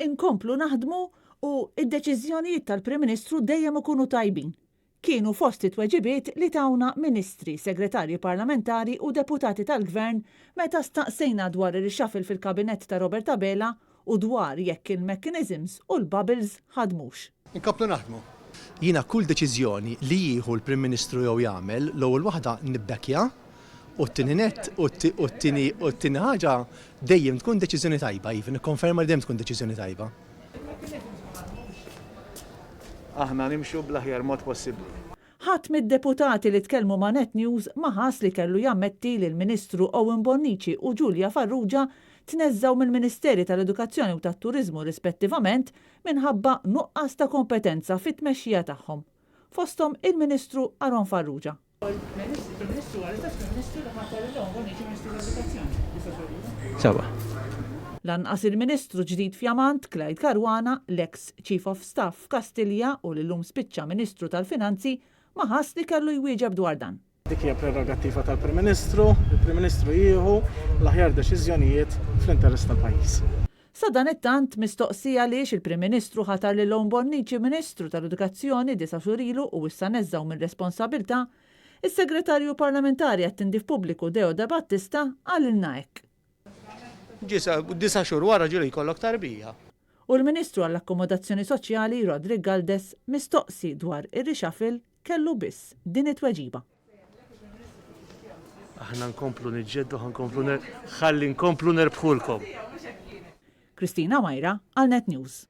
Inkomplu naħdmu u id-deċiżjonijiet tal-Prim Ministru dejjem ikunu tajbin. Kienu fost it-tweġibiet li tawna ministri, segretarji parlamentari u deputati tal-Gvern meta staqsejna dwar ir-rixafil fil-kabinett ta' Robert Abela u dwar jekk il-mechanisms u l-bubbles ħadmux. Inkomplu naħdmu. Jiena kull deċiżjoni li jieħu l-Prim Ministru jew jagħmel l-ewwel waħda nibbekja u t-tieni nett u t-tieni ħaġa dejjem tkun deċiżjoni tajba, even nikkonferma li dejjem tkun deċiżjoni tajba. Aħna nimxu bl-aħjar mod possibbli. Ħadd mid-deputati li tkellmu ma' Net News ma ħass li kellu jammetti li l-Ministru Owen Bonnici u Giulia Farrugia tneżżaw mill-Ministeri tal-Edukazzjoni u tat-Turiżmu rispettivament minħabba nuqqas ta' kompetenza fit-tmexxija tagħhom. Fosthom il-Ministru Aron Farrugia. Sewa. Lanqas il-Ministru ġdid fjamant Clyde Caruana, l-ex Chief of Staff Kastilja u l-lum spiċċa Ministru tal-Finanzi ma ħass li kellu jwieġeb dwar dan. Dik hija prerogattiva tal-Prim Ministru, il-Prim Ministru jieħu l-aħjar deċiżjonijiet fl-interess tal-pajjiż. Sa dan it-tant mistoqsija għaliex il-Prim Ministru ħatar lil Owen Bonnici Ministru tal-Edukazzjoni disa' xhur ilu u issa neżżaw minn responsabilità, is-Segretarju Parlamentari għat-Tindif Pubbliku Deo De Battista għalilna hekk. Disa' xhur wara ġieli jkollok tarbija. U l-Ministru għall-Akkomodazzjoni Soċjali Rodrik Galdes mistoqsi dwar ir-rixafil kellu biss din it-tweġiba. Aħna nkomplu niġġieldu, ħalli nkomplu nerbħulkom. Kristina Majra għal Net News.